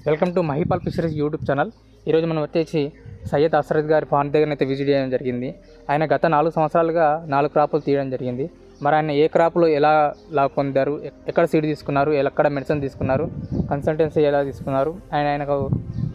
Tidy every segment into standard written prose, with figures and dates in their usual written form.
Welcome to Mahipal fisheries YouTube channel. ఈరోజు మనం వచ్చేసి సయ్యద్ అసరత్ గారి ఫార్మ్ దగ్గర అయితే విజిట్ చేయడం జరిగింది. ఆయన గత 4 సంవత్సరాలుగా 4 క్రాపులు తీయడం జరిగింది. మరి ఆయన ఏ క్రాప్లో ఎలా లాభ పొందారు, ఎక్కడ సీడ్ తీసుకున్నారు, ఎక్కడ మెడిసిన్ తీసుకున్నారు, కన్సల్టెన్సీ ఎలా తీసుకున్నారు, ఆయనకు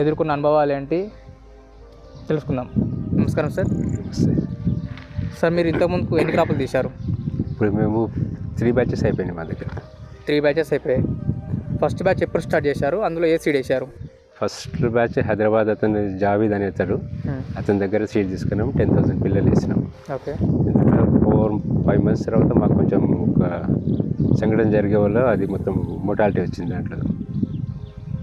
ఎదుర్కొన్న అనుభవాలు ఏంటి తెలుసుకుందాం. నమస్కారం సార్. సార్ మీరు ఇంతకుముందుకు ఎన్ని క్రాపులు తీశారు? ఇప్పుడు మేము 3 బ్యాచెస్ అయిపోయినాయి మా దగ్గర. 3 బ్యాచెస్ అయిపోయాయి. ఫస్ట్ బ్యాచ్ ఎప్పుడు స్టార్ట్ చేశారు? అందులో ఏ సీడ్ వేశారు? ఫస్ట్ బ్యాచ్ హైదరాబాద్ అతను జావీద్ అనే అతడు, అతని దగ్గర సీడ్ తీసుకున్నాం. 10,000 పిల్లలు వేసినాం. ఓకే. 4-5 మంత్స్ తర్వాత మాకు కొంచెం ఒక సంఘటన జరిగే వల్ల అది మొత్తం మోటాలిటీ వచ్చింది. దాంట్లో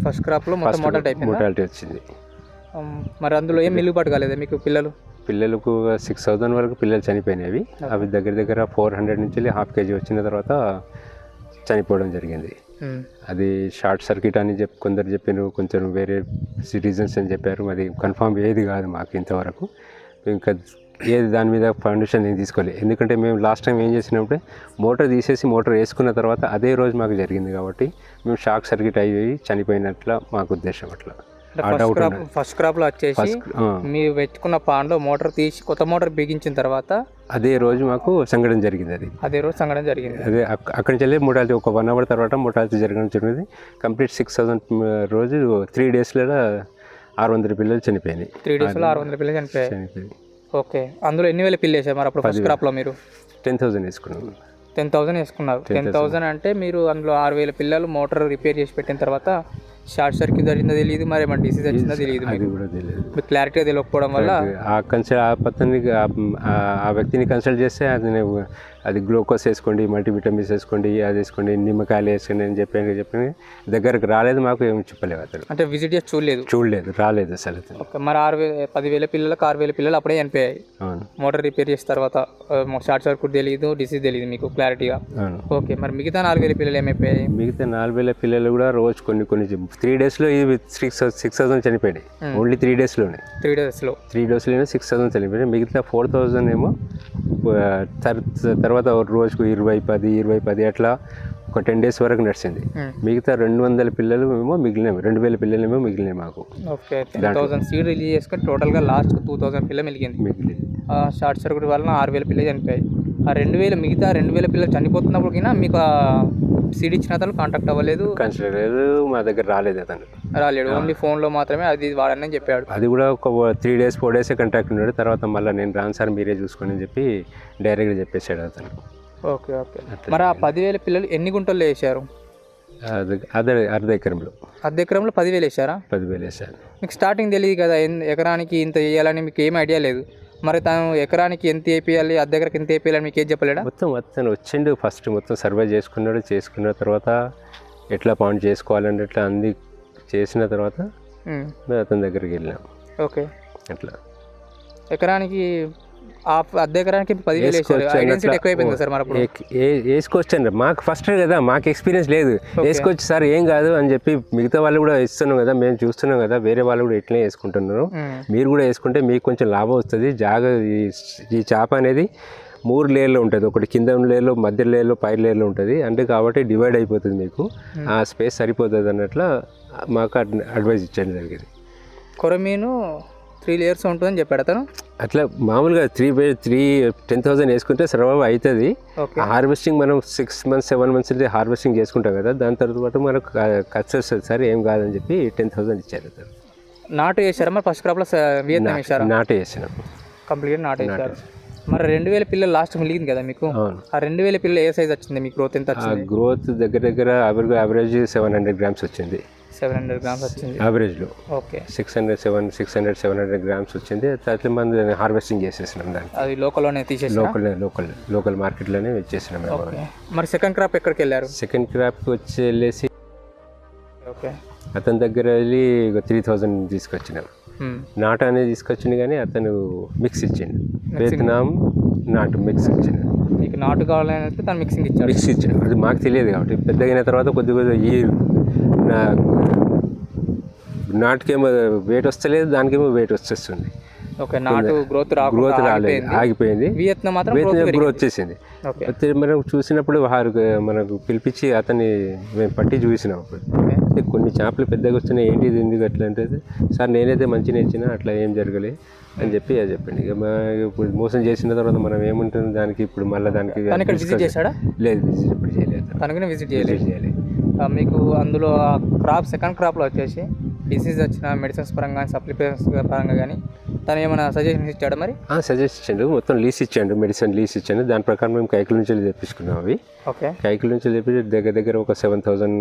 ఫస్ట్ క్రాప్లో మొత్తం మోటాలిటీ వచ్చింది. మరి అందులో ఏం మిలుగుబాటు కాలేదా మీకు? పిల్లలకు 6,000 వరకు పిల్లలు చనిపోయినవి. అవి దగ్గర దగ్గర 400 నుంచి 1/2 kg వచ్చిన తర్వాత చనిపోవడం జరిగింది. అది షార్ట్ సర్క్యూట్ అని కొందరు చెప్పారు, కొంచెం వేరే రీజన్స్ అని చెప్పారు. అది కన్ఫామ్ ఏది కాదు మాకు ఇంతవరకు. ఇంకా ఏది దాని మీద ఫౌండేషన్ నేను తీసుకోలేదు. ఎందుకంటే మేము లాస్ట్ టైం ఏం చేసినప్పుడే మోటార్ తీసేసి మోటార్ వేసుకున్న తర్వాత అదే రోజు మాకు జరిగింది కాబట్టి మేము షార్ట్ సర్క్యూట్ అయ్యి చనిపోయినట్ల మాకు ఉద్దేశం. అట్లా ఫస్ట్ క్రాప్లో వచ్చేసి మీరు పెట్టుకున్న పాన్లో మోటార్ తీసి కొత్త మోటార్ బిగించిన తర్వాత అదే రోజు మాకు సంఘటన జరిగింది. అదే రోజు సంఘటన జరిగింది. అదే అక్కడి నుంచి వెళ్ళి మోటాలిటీ ఒక 1 hour తర్వాత మోటాలిటీ జరగడం జరిగింది. కంప్లీట్ 6,000 రోజు 3 daysలో 600 పిల్లలు చనిపోయినాయి. 3 daysలో 600 పిల్లలు చనిపోయాయి. ఓకే. అందులో ఎన్ని వేల పిల్లలు వేసారు మరి అప్పుడు ఫస్ట్ క్రాప్లో? మీరు 10,000 వేసుకున్నాం. 10,000 వేసుకున్నారు. 10,000 అంటే మీరు అందులో 6,000 పిల్లలు మోటార్ రిపేర్ చేసి పెట్టిన తర్వాత షార్ట్ సర్క్యూట్ జరిగిందో తెలియదు, మరి ఏమన్నా డిసీజ్ వచ్చిందో తెలియదు. అది కూడా తెలియదు. మీకు క్లారిటీగా తెలియకపోవడం వల్ల ఆ వ్యక్తిని కన్సల్ట్ చేస్తే అది గ్లూకోజ్ వేసుకోండి, మల్టీవిటమిన్స్ వేసుకోండి, అది వేసుకోండి, నిమ్మకాయలు వేసుకోండి అని చెప్పి దగ్గరకు రాలేదు. మాకు ఏమి చెప్పలేదు అతను. అంటే విజిట్ చేసి చూడలేదు, రాలేదు అసలు. ఓకే. మరి 10,000 పిల్లలకు 6,000 పిల్లలు అప్పుడే చనిపోయాయి. అవును. మోటార్ రిపేర్ చేసిన తర్వాత షార్ట్ సర్క్యూట్ తెలియదు, డిసీజ్ తెలియదు మీకు క్లారిటీగా. అవును. ఓకే. మరి మిగతా 4,000 పిల్లలు ఏమైపోయాయి? మిగతా 4,000 పిల్లలు కూడా రోజు కొన్ని 3 daysలో ఇవి 6,000 చనిపోయాయి. ఓన్లీ 3 daysలోనే 3 daysలోనే 6,000 చనిపోయాయి. మిగతా 4,000 ఏమో తర్వాత రోజుకు 20-10 అట్లా ఒక 10 days వరకు నడిచింది. మిగతా 200 పిల్లలు ఏమో మిగిలినాయి, 2,000 పిల్లలు ఏమో మిగిలినాయి మాకు. ఓకే. 10,000 సీడ్ రిలీజ్ చేసుకొని టోటల్గా లాస్ట్ 2,000 పిల్లలు మిగిలింది. షార్ట్ సర్క్యూట్ వలన 6,000 పిల్లలు చనిపోయాయి. ఆ 2,000 మిగతా 2,000 పిల్లలు చనిపోతున్నప్పుడు మీకు సీడ్ ఇచ్చిన అతను కాంటాక్ట్ అవ్వలేదు, కన్సిడర్ లేదు, మా దగ్గర రాలేదు. ఓన్లీ ఫోన్లో మాత్రమే అది వాడని చెప్పాడు. అది కూడా ఒక 3 days 4 days కాంటాక్ట్ ఉన్నాడు. తర్వాత మళ్ళీ నేను రాను సార్ మీరే చూసుకొని అని చెప్పి డైరెక్ట్గా చెప్పేశాడు అతను. ఓకే. మరి ఆ 10,000 పిల్లలు ఎన్ని గుంటల్లో వేసారు? అర్ధ ఎకరంలో 10,000 వేసారా? 10,000 వేసాను. మీకు స్టార్టింగ్ తెలియదు కదా ఎకరానికి ఇంత వేయాలని, మీకు ఏం ఐడియా లేదు. మరి తను ఎకరానికి ఎంత వేయాలి, అర్ధ ఎకరానికి ఎంత వేయాలని మీకు ఏం చెప్పలేడా? మొత్తం వచ్చిండు. ఫస్ట్ మొత్తం సర్వే చేసుకున్న తర్వాత ఎట్లా పాయింట్ చేసుకోవాలని ఎట్లా అన్ని చేసిన తర్వాత మేము అతని దగ్గరికి వెళ్ళాం. ఓకే. అట్లా ఎకరానికి అర్ధ ఎకరానికి 10,000 వేసారు. ఐడెన్సిటీ ఎక్కువైపోయింది సార్. మరి అప్పుడు వేసుకోవచ్చండి. మాకు ఫస్ట్ కదా, మాకు ఎక్స్పీరియన్స్ లేదు. వేసుకోవచ్చు సార్, ఏం కాదు అని చెప్పి మిగతా వాళ్ళు కూడా ఇస్తున్నాం కదా, మేము చూస్తున్నాం కదా, వేరే వాళ్ళు కూడా ఇట్లనే వేసుకుంటున్నారు. మీరు కూడా వేసుకుంటే మీకు కొంచెం లాభం వస్తుంది. ఈ చేప అనేది 3 లేయర్లో ఉంటుంది. ఒకటి కింద లేయర్లో, మధ్య లేయర్లో, పై లేయర్లో ఉంటుంది. అంటే కాబట్టి డివైడ్ అయిపోతుంది, మీకు ఆ స్పేస్ సరిపోతుంది అన్నట్లు మాకు అడ్వైజ్ ఇచ్చడం జరిగింది. కొరమీను 3 layers ఉంటుందని చెప్పాడు అతను. అట్లా మామూలుగా 10,000 వేసుకుంటే సర్వైవ్ అవుతుంది. హార్వెస్టింగ్ మనం 6 months 7 months హార్వెస్టింగ్ చేసుకుంటాం కదా, దాని తర్వాత మనకు ఖర్చు వస్తుంది సార్, ఏం కాదని చెప్పి 10,000 ఇచ్చారు. నాటు వేసారా మరి ఫస్ట్ క్రాప్లో? వియత్నాం వేసారా? నాటు వేసినాం, కంప్లీట్గా నాటు వేసారు. మరి 2,000 పిల్లలు లాస్ట్ మిగిలింది కదా మీకు. ఆ 2,000 పిల్లలు ఏ సైజ్ వచ్చింది? మీ గ్రోత్ ఎంత వచ్చింది? గ్రోత్ దగ్గర యావరేజ్ 700 grams వచ్చింది. 700 grams వచ్చింది యావరేజ్లో. ఓకే. 600-700 grams వచ్చింది. అట్లా మనం హార్వెస్టింగ్ చేసేసినాం. దాన్ని అది లోకల్లోనే తీసేసి లోకల్ మార్కెట్లోనే వచ్చేసినాం. మరి సెకండ్ క్రాప్ ఎక్కడికి వెళ్ళారు? సెకండ్ క్రాప్కి వెళ్ళేసి ఓకే అతని దగ్గర వెళ్ళి 3,000 తీసుకొచ్చినాం. నాటు అనేది తీసుకొచ్చింది, కానీ అతను మిక్స్ ఇచ్చిండు. వియత్నాం నాటు మిక్స్ ఇచ్చిండు. మీకు నాటు కావాలంటే తను మిక్స్ ఇచ్చాడు. అది మాకు తెలియదు కాబట్టి పెద్దగైన తర్వాత కొద్దిగా ఈ నాటుకేమో వెయిట్ వస్తలేదు, దానికేమో వెయిట్ వచ్చేస్తుంది. ఓకే. నాటు గ్రోత్ రాలేదు, ఆగిపోయింది. వియత్నాం మాత్రం గ్రోత్ వచ్చేసింది. మనం చూసినప్పుడు మనకు పిలిపించి అతన్ని మేము పట్టి చూసినాం. అయితే కొన్ని చేపలు పెద్దగా వస్తున్నాయి, ఏంటి ఇది ఎందుకు అట్లా అంటే, సార్ నేనైతే మంచిగా ఇచ్చిన అట్లా ఏం జరగలే అని చెప్పి అది చెప్పండి. ఇక ఇప్పుడు మోసం చేసిన తర్వాత మనం ఏముంటుంది దానికి, ఇప్పుడు మళ్ళీ దానికి విజిట్ చేశాడా? లేదు, విజిట్ ఎప్పుడు చేయలేదు, తనకు విజిట్ చేయలేదు. మీకు అందులో క్రాప్ సెకండ్ క్రాప్లో వచ్చేసి డిసీజ్ వచ్చిన మెడిసిన్స్ పరంగా కానీ సప్లిమెంట్స్ పరంగా కానీ తను ఏమైనా సజెషన్స్ ఇచ్చాడా? మరి సజెస్ట్ ఇచ్చాడు, మొత్తం లీస్ ఇచ్చాడు, మెడిసిన్ లీస్ ఇచ్చాడు. దాని ప్రకారం మేము కైకుల నుంచి తెప్పించుకున్నాం అవి. ఓకే, కైకుల నుంచి తెప్పించి దగ్గర ఒక 7,000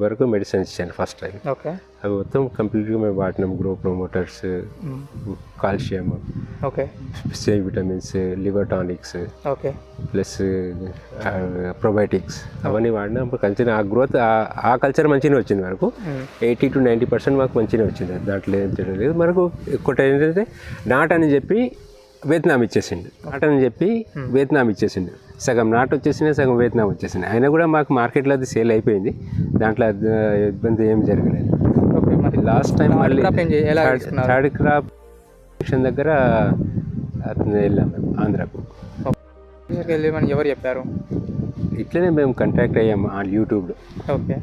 వరకు మెడిసిన్ ఇచ్చాను ఫస్ట్ టైం. ఓకే, అవి మొత్తం కంప్లీట్గా మేము వాడినాం. Grow promoters, calcium, okay, C vitamins, liver tonics, okay, plus probiotics అవన్నీ వాడినా. కల్చర్ ఆ గ్రోత్ ఆ కల్చర్ మంచిగా వచ్చింది మనకు. 80 to 90% మాకు మంచిగా వచ్చింది. దాంట్లో ఏం చేయలేదు. మనకు ఒకటి ఏంటంటే నాట్ అని చెప్పి వియత్నాం ఇచ్చేసిండు, నాట్ అని చెప్పి వియత్నాం ఇచ్చేసిండు. సగం నాట్ వచ్చేసింది, సగం వియత్నాం వచ్చేసింది. అయినా కూడా మాకు మార్కెట్లో అది సేల్ అయిపోయింది. దాంట్లో ఇబ్బంది ఏం జరగలేదు. లాస్ట్ టైం మళ్ళీ థర్డ్ క్రాప్ దగ్గర వెళ్ళాం మేము ఆంధ్రాకు. ఎవరు చెప్పారు? ఇట్లనే మేము కాంటాక్ట్ అయ్యాము ఆ యూట్యూబ్లో. ఓకే,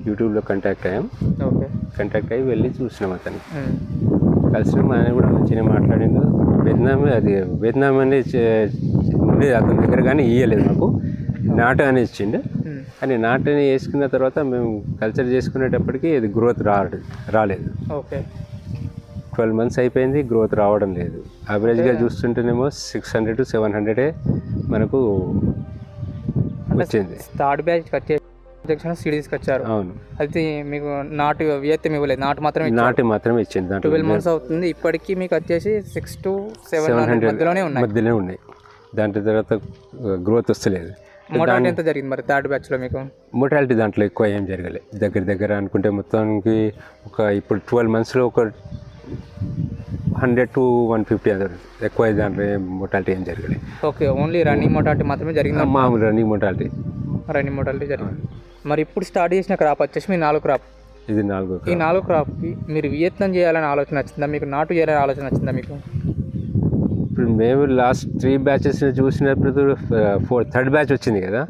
యూట్యూబ్లో కాంటాక్ట్ అయ్యాం. ఓకే, కాంటాక్ట్ అయ్యి వెళ్ళి చూసినాం. అతను కలిసినాం, ఆయన కూడా మంచిగా మాట్లాడిండు. వియత్నాం అనేది ఉండేది అతని దగ్గర, కానీ ఇయ్యలేదు మాకు. నాటు అని ఇచ్చిండు. కానీ నాటుని వేసుకున్న తర్వాత మేము కల్చర్ చేసుకునేటప్పటికి అది గ్రోత్ రాలేదు. ఓకే, 12 months అయిపోయింది, గ్రోత్ రావడం లేదు. యావరేజ్గా చూస్తుంటేనేమో 600 to 700 మనకు వచ్చింది. థర్డ్ బ్యాచ్ సీడ్ తీసుకొచ్చారు. అవును, అయితే మీకు నాటు వియత్నం ఇవ్వలేదు, నాటు మాత్రమే ఇచ్చింది. 12 months అవుతుంది. ఇప్పటికీ మీకు వచ్చేసి 600 to 700 మధ్యలోనే ఉన్నాయి. దాంట్లో తర్వాత గ్రోత్ వస్తలేదు. మోటాలిటీ ఎంత జరిగింది మరి థర్డ్ బ్యాచ్లో మీకు? మోటాలిటీ దాంట్లో ఎక్కువ ఏం జరగలేదు. దగ్గర అనుకుంటే మొత్తానికి ఇప్పుడు 12 monthsలో ఒక 100 to 150 ఎక్కువ. దాంట్లో మోటాలిటీ ఏం జరగలేదు. ఓకే, ఓన్లీ రన్నింగ్ మోటాలిటీ మాత్రమే జరిగింది. మామూలు రన్నింగ్ మోటాలిటీ జరిగింది. మరి ఇప్పుడు స్టార్ట్ చేసిన క్రాప్ వచ్చేసి మీ 4 క్రాప్. ఇది 4. ఈ 4 క్రాప్కి మీరు వియత్నం చేయాలని ఆలోచన వచ్చిందా మీకు? నాటు చేయాలని ఆలోచన వచ్చిందా మీకు? ఇప్పుడు మేము లాస్ట్ 3 batches చూసినప్పుడు థర్డ్ బ్యాచ్ వచ్చింది కదా,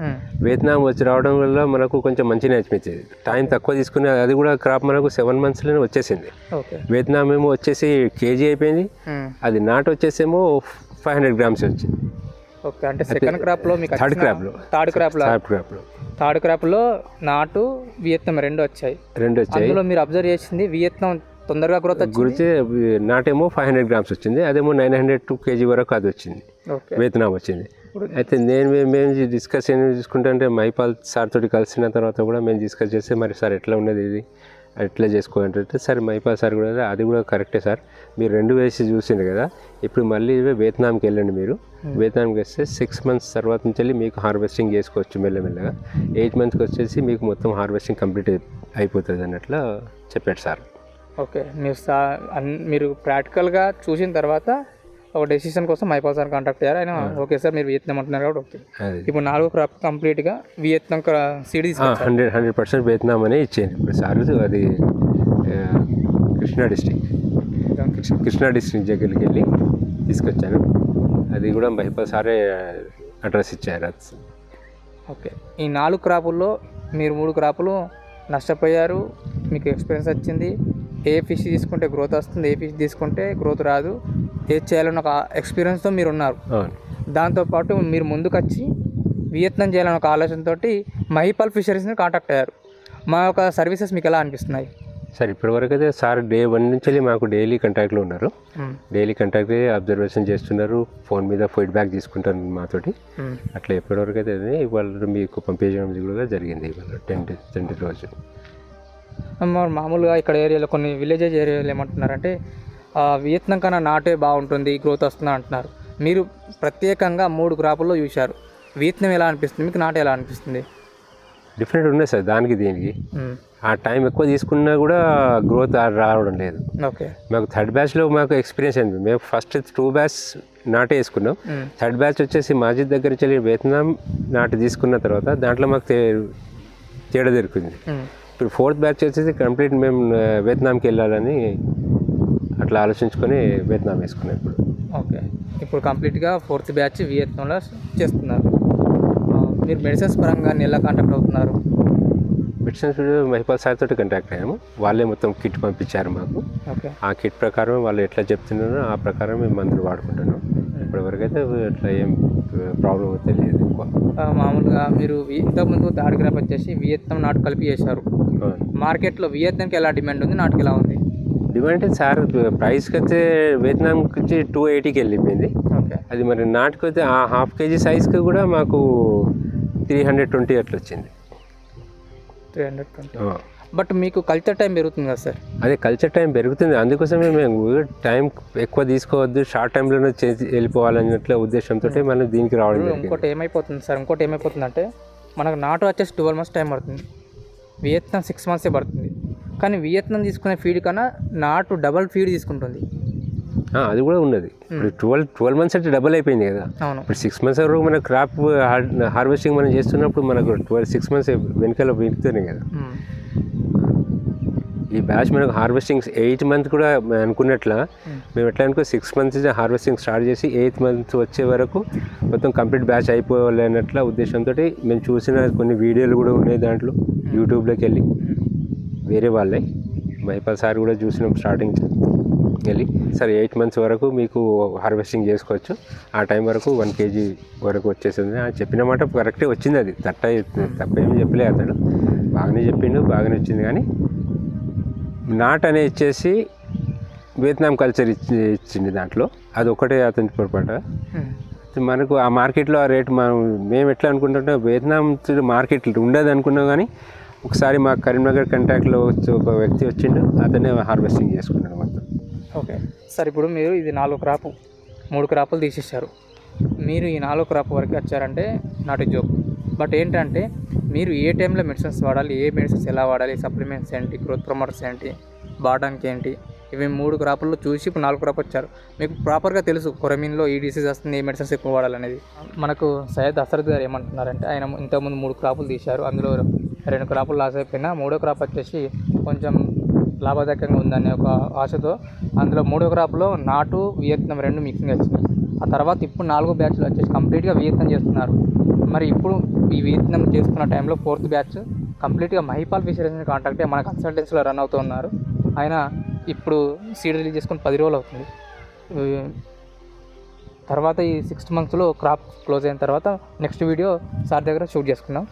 వియత్నాం వచ్చి రావడం వల్ల మనకు కొంచెం మంచిగా అనిపించేది. టైం తక్కువ తీసుకునే, అది కూడా క్రాప్ మనకు 7 monthsలోనే వచ్చేసింది. వియత్నాం ఏమో వచ్చేసి kg అయిపోయింది, అది నాటు వచ్చేసేమో 500 grams వచ్చింది. ఓకే, అంటే సెకండ్ క్రాప్లో మీకు థర్డ్ క్రాప్లో నాటు వియత్నాం రెండు వచ్చాయి. అందులో మీరు అబ్జర్వ్ చేసింది వియత్నాం తొందరగా గ్రోత్ గురించి నాటేమో 500 grams వచ్చింది, అదేమో 902 kg వరకు అది వచ్చింది, వియత్నాం వచ్చింది. అయితే మేము డిస్కస్ ఏం తీసుకుంటే మైపాల్ సార్ తోటి కలిసిన తర్వాత కూడా మేము డిస్కస్ చేస్తే, మరి సార్ ఎట్లా ఉన్నది ఇది, ఎట్లా చేసుకోవాలంటే, సరే మైపాల్ సార్ కూడా అది కూడా కరెక్టే సార్, మీరు 2 వేసి చూసింది కదా, ఇప్పుడు మళ్ళీ వియత్నాంకి వెళ్ళండి. మీరు వియత్నాంకి వస్తే 6 months తర్వాత నుంచి మీకు హార్వెస్టింగ్ చేసుకోవచ్చు మెల్లమెల్లగా. 8 monthsకి వచ్చేసి మీకు మొత్తం హార్వెస్టింగ్ కంప్లీట్ అయిపోతుంది అన్నట్లు చెప్పాడు సార్. ఓకే, మీరు ప్రాక్టికల్గా చూసిన తర్వాత ఒక డెసిషన్ కోసం మైపాల్ సార్ కాంటాక్ట్ అయ్యారు. ఆయన ఓకే సార్ మీరు వియత్నాం అంటున్నారు కాబట్టి ఓకే. ఇప్పుడు 4 క్రాప్ కంప్లీట్గా వియత్నాం సీడ్ 100% వియత్నాం అనే ఇచ్చేయండి. ఇప్పుడు సార్ అది కృష్ణా డిస్ట్రిక్ట్ దగ్గరికి వెళ్ళి తీసుకొచ్చాను. అది కూడా మైపాల్ సారే అడ్రస్ ఇచ్చారు. ఓకే, ఈ 4 క్రాపుల్లో మీరు 3 క్రాపులు నష్టపోయారు, మీకు ఎక్స్పీరియన్స్ వచ్చింది. ఏ ఫిష్ తీసుకుంటే గ్రోత్ వస్తుంది, ఏ ఫిష్ తీసుకుంటే గ్రోత్ రాదు, ఏది చేయాలని ఒక ఎక్స్పీరియన్స్తో మీరు ఉన్నారు. దాంతోపాటు మీరు ముందుకు వచ్చి వియత్నాం చేయాలని ఒక ఆలోచనతో మైపాల్ ఫిషరీస్ని కాంటాక్ట్ అయ్యారు. మా యొక్క సర్వీసెస్ మీకు ఎలా అనిపిస్తున్నాయి సార్? ఇప్పటివరకు అయితే సార్ Day 1 నుంచి మాకు డైలీ కాంటాక్ట్లో ఉన్నారు. డైలీ కాంటాక్ట్ అబ్జర్వేషన్ చేస్తున్నారు, ఫోన్ మీద ఫీడ్బ్యాక్ తీసుకుంటారు మాతోటి. అట్లా ఎప్పటివరకు అయితే ఇవాళ మీకు పంపించడం కూడా జరిగింది. ఇవాళ 10th రోజు. మామూలుగా ఇక్కడ ఏరియాలో కొన్ని విలేజెస్ ఏరియాలో ఏమంటున్నారంటే వియత్నాం కన్నా నాటే బాగుంటుంది, గ్రోత్ వస్తుంది అంటున్నారు. మీరు ప్రత్యేకంగా 3 క్రాపుల్లో చూశారు. వియత్నాం ఎలా అనిపిస్తుంది మీకు, నాటు ఎలా అనిపిస్తుంది? డిఫరెంట్ ఉన్నాయి సార్ దానికి దీనికి. ఆ టైం ఎక్కువ తీసుకున్నా కూడా గ్రోత్ రావడం లేదు. ఓకే, మాకు థర్డ్ బ్యాచ్లో మాకు ఎక్స్పీరియన్స్ అయింది. మేము ఫస్ట్ 2 batch నాటే వేసుకున్నాం. థర్డ్ బ్యాచ్ వచ్చేసి మాజిద్ దగ్గర నుంచి వెళ్ళి వియత్నాం నాటు తీసుకున్న తర్వాత దాంట్లో మాకు తేడా దొరికింది. ఇప్పుడు 4th batch వచ్చేసి కంప్లీట్ మేము వియత్నాంకి వెళ్ళాలని అట్లా ఆలోచించుకొని వియత్నాం వేసుకున్నాం ఇప్పుడు. ఓకే, ఇప్పుడు కంప్లీట్గా 4th batch వియత్నాంలో చేస్తున్నారు. మీరు మెడిసిన్స్ పరంగా ఎలా కాంటాక్ట్ అవుతున్నారు? మెడిసిన్స్ మహిపాల్ సార్ తోటి కాంటాక్ట్ అయ్యాము. వాళ్ళే మొత్తం కిట్ పంపించారు మాకు. ఓకే. ఆ కిట్ ప్రకారం వాళ్ళు ఎట్లా చెప్తున్నారో ఆ ప్రకారం మేము మందులు వాడుకుంటున్నాం. ఇప్పటివరకు అయితే అట్లా ఏం ప్రాబ్లం అయితే లేదు ఎక్కువ. మామూలుగా మీరు ఇంతకుముందు థర్డ్ క్రాప్ వచ్చేసి వియత్నాం నాటు కలిపి చేశారు. మార్కెట్లో వియత్నాంకి ఎలా డిమాండ్ ఉంది, నాటుకి ఎలా ఉంది? డిమాండ్ సార్ ప్రైస్కి అయితే వియత్నాంకి వచ్చి 280కి వెళ్ళిపోయింది. ఓకే. అది మరి నాటుకు అయితే ఆ హాఫ్ కేజీ సైజ్కి కూడా మాకు 320 అట్లా వచ్చింది. 320. బట్ మీకు కల్చర్ టైం పెరుగుతుంది కదా సార్? అదే కల్చర్ టైం పెరుగుతుంది, అందుకోసమే మేము టైం ఎక్కువ తీసుకోవద్దు, షార్ట్ టైంలోనే చేసి వెళ్ళిపోవాలన్నట్ల ఉద్దేశంతో మనం దీనికి రావడం. ఇంకోటి ఏమైపోతుందంటే మనకు నాటు వచ్చేసి 12 months టైం పడుతుంది, వియత్నాం 6 months పడుతుంది. కానీ వియత్నాం తీసుకునే ఫీడ్ కన్నా నాటు డబల్ ఫీడ్ తీసుకుంటుంది. అది కూడా ఉన్నది. ఇప్పుడు 12 months అంటే డబల్ అయిపోయింది కదా. అవును. ఇప్పుడు 6 months వరకు మన క్రాప్ హార్వెస్టింగ్ మనం చేస్తున్నప్పుడు మనకు 6 months వెనకాల వెనుకుతూనే కదా. ఈ బ్యాచ్ మనకు హార్వెస్టింగ్ 8 months కూడా అనుకున్నట్ల మేము ఎట్లా అనుకో 6 months హార్వెస్టింగ్ స్టార్ట్ చేసి 8th month వచ్చే వరకు మొత్తం కంప్లీట్ బ్యాచ్ అయిపోవాలి అన్నట్ల ఉద్దేశంతో మేము చూసిన కొన్ని వీడియోలు కూడా ఉన్నాయి దాంట్లో యూట్యూబ్లోకి వెళ్ళి వేరే వాళ్ళే. మహిపాల్ సార్ కూడా చూసినాం స్టార్టింగ్ వెళ్ళి. సరే 8 months వరకు మీకు హార్వెస్టింగ్ చేసుకోవచ్చు, ఆ టైం వరకు 1 kg వరకు వచ్చేసింది చెప్పిన మాట కరెక్టే వచ్చింది. అది తప్పేమీ చెప్పలే అతడు, బాగానే చెప్పిండు, బాగానే వచ్చింది. కానీ నాట్ అనే ఇచ్చేసి వియత్నాం కల్చర్ ఇచ్చింది దాంట్లో, అది ఒకటే అతని పొరపాటు. మనకు ఆ మార్కెట్లో ఆ రేటు మేము ఎట్లా అనుకుంటుంటే వియత్నాం మార్కెట్ ఉండదు అనుకున్నాం. కానీ ఒకసారి మా కరీంనగర్ కాంటాక్ట్లో ఒక వ్యక్తి వచ్చిండు, అతనే హార్వెస్టింగ్ చేసుకున్నాడు మొత్తం. ఓకే సార్, ఇప్పుడు మీరు ఇది 4 క్రాపు 3 క్రాపులు తీసేశారు. మీరు ఈ 4 క్రాప్ వరకు వచ్చారంటే నాట్ ఏ జోక్. బట్ ఏంటంటే మీరు ఏ టైంలో మెడిసిన్స్ వాడాలి, ఏ మెడిసిన్స్ ఎలా వాడాలి, సప్లిమెంట్స్ ఏంటి, గ్రోత్ ప్రమోటర్స్ ఏంటి, బాటానికి ఏంటి, ఇవి 3 క్రాపుల్లో చూసి ఇప్పుడు 4 క్రాప్ వచ్చారు. మీకు ప్రాపర్గా తెలుసు కొరమీన్లో ఈ డిసీజ్ వస్తుంది, ఏ మెడిసిన్స్ ఎక్కువ వాడాలనేది. మనకు సయ్యద్ అసరద్ గారు ఏమంటున్నారంటే ఆయన ఇంతకుముందు 3 క్రాపులు తీశారు, అందులో 2 క్రాపులు లాస్ అయిపోయినా 3వ క్రాప్ వచ్చేసి కొంచెం లాభదాయకంగా ఉందనే ఒక ఆశతో అందులో 3వ క్రాప్లో నాటు వియత్నాం 2 మిక్సింగ్ వచ్చినాయి. ఆ తర్వాత ఇప్పుడు 4వ బ్యాచ్లో వచ్చేసి కంప్లీట్గా వియత్నాం చేస్తున్నారు. మరి ఇప్పుడు ఈ వియత్నాం చేస్తున్న టైంలో 4th బ్యాచ్ కంప్లీట్గా మహిపాల్ ఫిషరీస్ని కాంటాక్ట్ అయ్యి మన కన్సల్టెన్సీలో రన్ అవుతూ ఉన్నారు. ఆయన ఇప్పుడు సీడ్ రిలీజ్ చేసుకుని 10 రోజులు అవుతుంది. తర్వాత ఈ 6 monthsలో క్రాప్ క్లోజ్ అయిన తర్వాత నెక్స్ట్ వీడియో సార్ దగ్గర షూట్ చేసుకున్నాం.